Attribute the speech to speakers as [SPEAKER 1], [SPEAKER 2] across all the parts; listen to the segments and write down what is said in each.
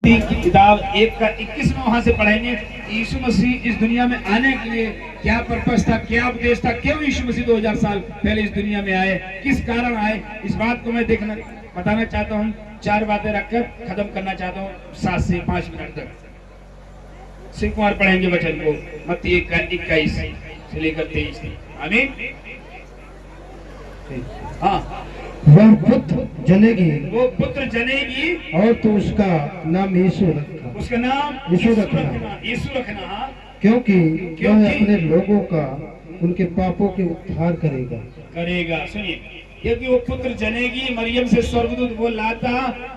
[SPEAKER 1] की किताब 1 का 21वां वहां से पढ़ेंगे। यीशु मसीह इस दुनिया में आने के लिए क्या पर्पस था, क्या उपदेश था, क्यों यीशु मसीह 2000 साल पहले इस दुनिया में आए, किस कारण आए, इस बात को मैं बताना चाहता हूँ। 4 बातें रखकर खत्म करना चाहता हूँ 7 से 5 मिनट तक। शिव कुमार पढ़ेंगे वचन को, मत्ती 1 का 21 से लेकर 23 तक। आमीन। हाँ,
[SPEAKER 2] वह पुत्र जनेगी,
[SPEAKER 1] वो पुत्र जनेगी
[SPEAKER 2] और तो उसका नाम यीशु रखना,
[SPEAKER 1] उसका नाम
[SPEAKER 2] यीशु रखना,
[SPEAKER 1] यीशु रखना। हाँ,
[SPEAKER 2] क्योंकि वह अपने लोगों का उनके पापों के उद्धार करेगा।
[SPEAKER 1] सुनिए, क्योंकि वो पुत्र जनेगी, मरियम से स्वर्गदूत वो लाता,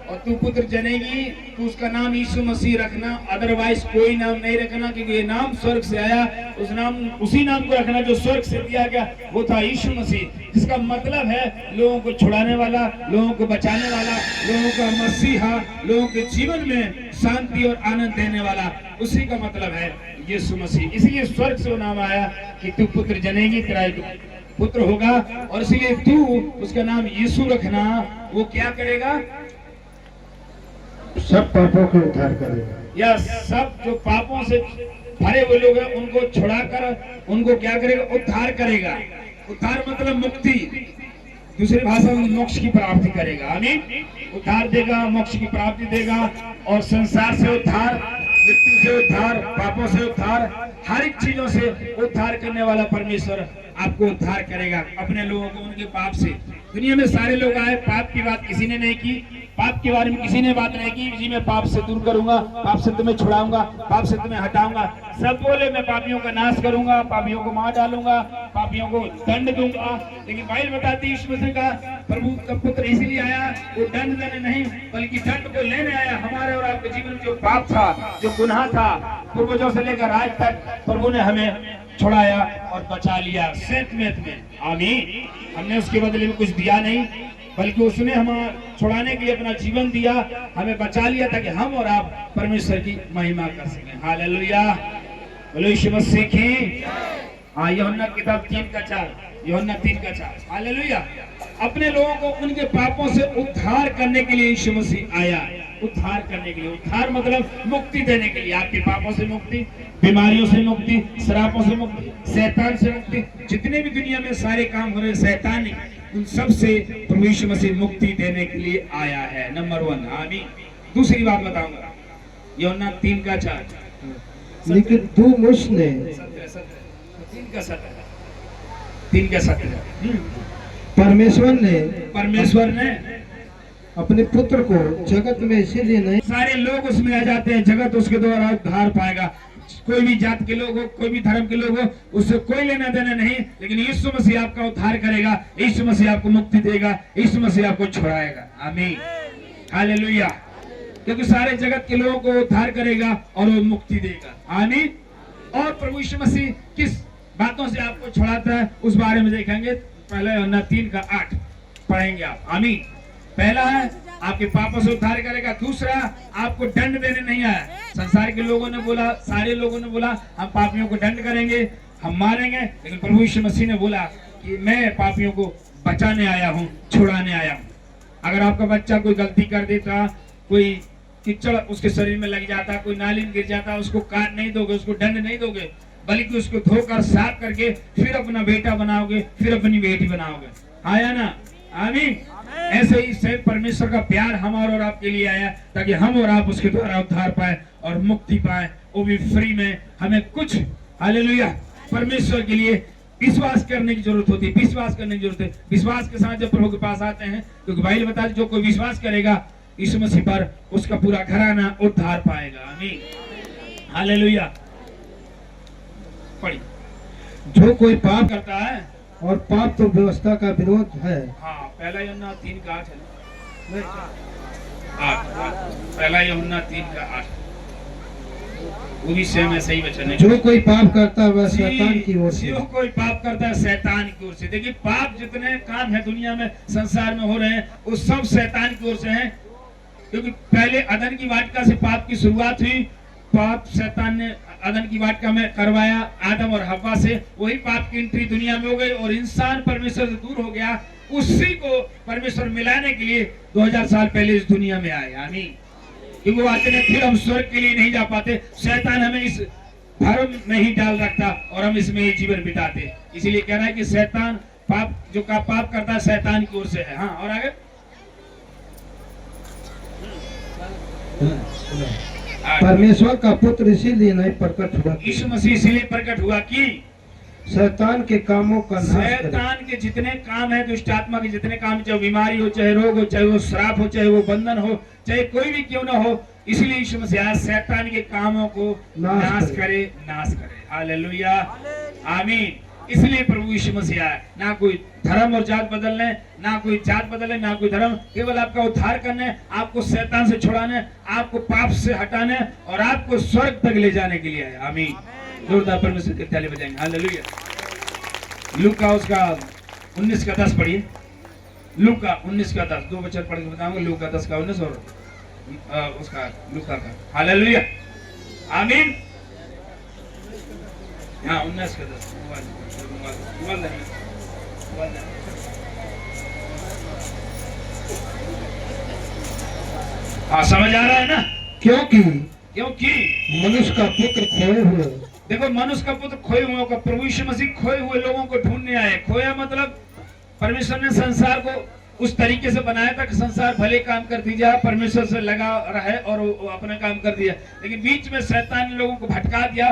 [SPEAKER 1] और तू पुत्र जनेगी, तू उसका नाम यीशु मसीह रखना, अदरवाइज कोई नाम नहीं रखना, क्योंकि ये नाम स्वर्ग से आया। उसी नाम को रखना जो स्वर्ग से दिया गया, वो था यीशु मसीह। इसका मतलब है लोगों को छुड़ाने वाला, लोगों को बचाने वाला, लोगों का मसीहा, लोगों के जीवन में शांति और आनंद देने वाला, उसी का मतलब है यीशु मसीह। इसलिए स्वर्ग से वो नाम आया कि तू पुत्र जनेगी, तेरा पुत्र होगा, और इसलिए तू उसका नाम यीशु रखना। वो क्या करेगा?
[SPEAKER 2] सब पापों के उद्धार करेगा।
[SPEAKER 1] या सब जो पापों से भरे हुए लोग हैं उनको छुड़ाकर उनको क्या करेगा? उद्धार करेगा। उद्धार मतलब मुक्ति, दूसरी भाषा में मोक्ष की प्राप्ति करेगा। आमीन। उद्धार देगा, मोक्ष की प्राप्ति देगा, और संसार से उद्धार, मृत्यु से उद्धार, पापों से उद्धार, हर एक चीजों से उद्धार करने वाला परमेश्वर आपको उद्धार करेगा, अपने लोगों को उनके पाप से। दुनिया में सारे लोग आए, पाप की बात किसी ने नहीं की, पाप के बारे में किसी ने बात नहीं की। जी मैं पाप से दूर करूंगा, पाप से तुम्हें छुड़ाऊंगा, पाप से तुम्हें हटाऊंगा। सब बोले मैं पापियों का नाश करूंगा, पापियों को मार डालूंगा, पापियों को दंड दूंगा। लेकिन बाइबल बताती है यीशु मसीह का प्रभु का पुत्र इसीलिए आया, वो दंड देने नहीं बल्कि दंड को लेने आया। हमारे और आपके जीवन में जो पाप था, जो गुनाह था, पूर्वजों से लेकर आज तक प्रभु ने हमें छुड़ाया और बचा लिया सैतमेत में। आमीन। हमने उसके बदले में कुछ दिया नहीं, बल्कि उसने हमें छुड़ाने के लिए अपना जीवन दिया, हमें बचा लिया ताकि हम और आप परमेश्वर की महिमा कर सकें। हालेलुया, बोलो यीशु मसीह की। हाँ, यूहन्ना किताब 3 का 4, यूहन्ना 3 का 4। हालेलुया। अपने लोगों को उनके पापों से उद्धार करने के लिए यीशु मसीह आया। उद्धार करने के लिए, उद्धार मतलब मुक्ति देने के लिए। आपके पापों से मुक्ति, बीमारियों से मुक्ति, शराबों से मुक्ति, शैतान से मुक्ति, जितने भी दुनिया में सारे काम हो रहे शैतानी, उन सब से प्रभु यीशु मसीह मुक्ति देने के लिए आया है। नंबर 1। आमीन। दूसरी बात बताऊंगा, यूहन्ना 3 का 4।
[SPEAKER 2] लेकिन तू मुझने
[SPEAKER 1] 3 का 7। परमेश्वर ने
[SPEAKER 2] अपने पुत्र को जगत में इसीलिए नहीं,
[SPEAKER 1] सारे लोग उसमें आ जाते हैं, जगत उसके द्वारा उद्धार पाएगा। कोई भी जात के लोग हो, कोई भी धर्म के लोग हो, उससे कोई लेना देना नहीं, लेकिन यीशु मसीह आपका उद्धार करेगा, यीशु मसीह आपको मुक्ति देगा, यीशु मसीह आपको छुड़ाएगा। आमीन। हालेलुया। क्योंकि सारे जगत के लोगों को उद्धार करेगा और वो मुक्ति देगा। आमीन। और प्रभु यीशु मसीह किस बातों से आपको छुड़ाता है उस बारे में देखेंगे। पहले यूहन्ना 3 का 8 पढ़ेंगे आप। आमीन। पहला है आपके पापों से उद्धार करेगा। दूसरा, आपको दंड देने नहीं आया। संसार के लोगों ने बोला, सारे लोगों ने बोला हम पापियों को दंड करेंगे, हम मारेंगे, लेकिन प्रभु यीशु मसीह ने बोला कि मैं पापियों को बचाने आया हूँ, छुड़ाने आया हूँ। अगर आपका बच्चा कोई गलती कर देता, कोई कीचड़ उसके शरीर में लग जाता, कोई नाली में गिर जाता, उसको काट नहीं दोगे, उसको दंड नहीं दोगे, बल्कि उसको धोकर साफ करके फिर अपना बेटा बनाओगे, फिर अपनी बेटी बनाओगे। आया ना? आमीन। ऐसे ही से परमेश्वर का प्यार हमारे और आपके लिए आया ताकि हम और आप उसके द्वारा उद्धार पाए और मुक्ति पाए, वो भी फ्री में। हमें कुछ, हालेलुया, परमेश्वर के लिए विश्वास करने की जरूरत होती है। विश्वास करने की जरूरत है। विश्वास के साथ जब प्रभु के पास आते हैं, क्योंकि बाइबल बताती है जो कोई विश्वास करेगा यीशु मसीह पर, उसका पूरा घराना उद्धार पाएगा। आमीन। हालेलुया। पढ़ी।
[SPEAKER 2] जो कोई पाप
[SPEAKER 1] करता है,
[SPEAKER 2] और पाप तो व्यवस्था का विरोध है।
[SPEAKER 1] हाँ, पहला यूहन्ना 3 का 8 है। पहला यूहन्ना 3 का 8 वो भी सेम ऐसा ही वचन है।
[SPEAKER 2] जो कोई पाप करता है वह शैतान की ओर से,
[SPEAKER 1] जो कोई पाप करता है शैतान की ओर से। देखिए, पाप जितने काम है दुनिया में, संसार में हो रहे हैं, वो सब शैतान की ओर से हैं। क्योंकि पहले अदन की वाटिका से पाप की शुरुआत हुई। पाप शैतान ने अदन की वाटिका में करवाया आदम और हव्वा से, वही पाप की एंट्री दुनिया में हो गई और इंसान परमेश्वर से दूर हो गया। उसी को परमेश्वर मिलाने के लिए 2000 साल पहले इस दुनिया में आए। आमीन। क्योंकि वो आते हैं फिर हम स्वर्ग के लिए नहीं जा पाते। शैतान हमें इस भ्रम में ही डाल रखता और हम इसमें ही जीवन बिताते। इसीलिए कह रहा है कि शैतान पाप जो का पाप करता है शैतान की ओर से है। हाँ, और आगे
[SPEAKER 2] परमेश्वर का पुत्र इसीलिए नहीं प्रकट हुआ कि
[SPEAKER 1] यीशु मसीह इसीलिए प्रकट हुआ कि
[SPEAKER 2] शैतान के कामों का नाश करे।
[SPEAKER 1] शैतान के जितने काम है, दुष्ट आत्मा के जितने काम, चाहे बीमारी हो, चाहे रोग हो, चाहे वो श्राप हो, चाहे वो बंधन हो, चाहे कोई भी क्यों ना हो, इसलिए यीशु मसीह आया शैतान के कामों को नाश करे। हालेलुया, आमीन। इसलिए प्रभु यीशु मसीह आया, ना कोई धर्म और जात बदलने, ना कोई जात बदलने, ना कोई धर्म, केवल आपका उद्धार करने, आपको शैतान से छुड़ाने, आपको पाप से हटाने और आपको स्वर्ग तक ले जाने के लिए आया। आमीन। जोरदार परमेश्वर के ताली बजाएंगे। हालेलुया। लूका उसका 19 का 10 पढ़िए। लूका 19 का 10, 2 वचन पढ़ के बताऊंगा। लूका 10 का 19 और उसका लूका का। हालेलुया, आमीन। हाँ, 19 का 10। हाँ, समझ आ रहा है ना?
[SPEAKER 2] क्योंकि
[SPEAKER 1] क्योंकि
[SPEAKER 2] मनुष्य का पुत्र खोए हुए,
[SPEAKER 1] देखो, मनुष्य का पुत्र खोए हुए का, प्रभु यीशु मसीह खोए हुए लोगों को ढूंढने आए। खोया मतलब परमेश्वर ने संसार को उस तरीके से बनाया था कि संसार भले काम कर दिया, परमेश्वर से लगा रहे और वो अपना काम कर दिया, लेकिन बीच में शैतान ने लोगों को भटका दिया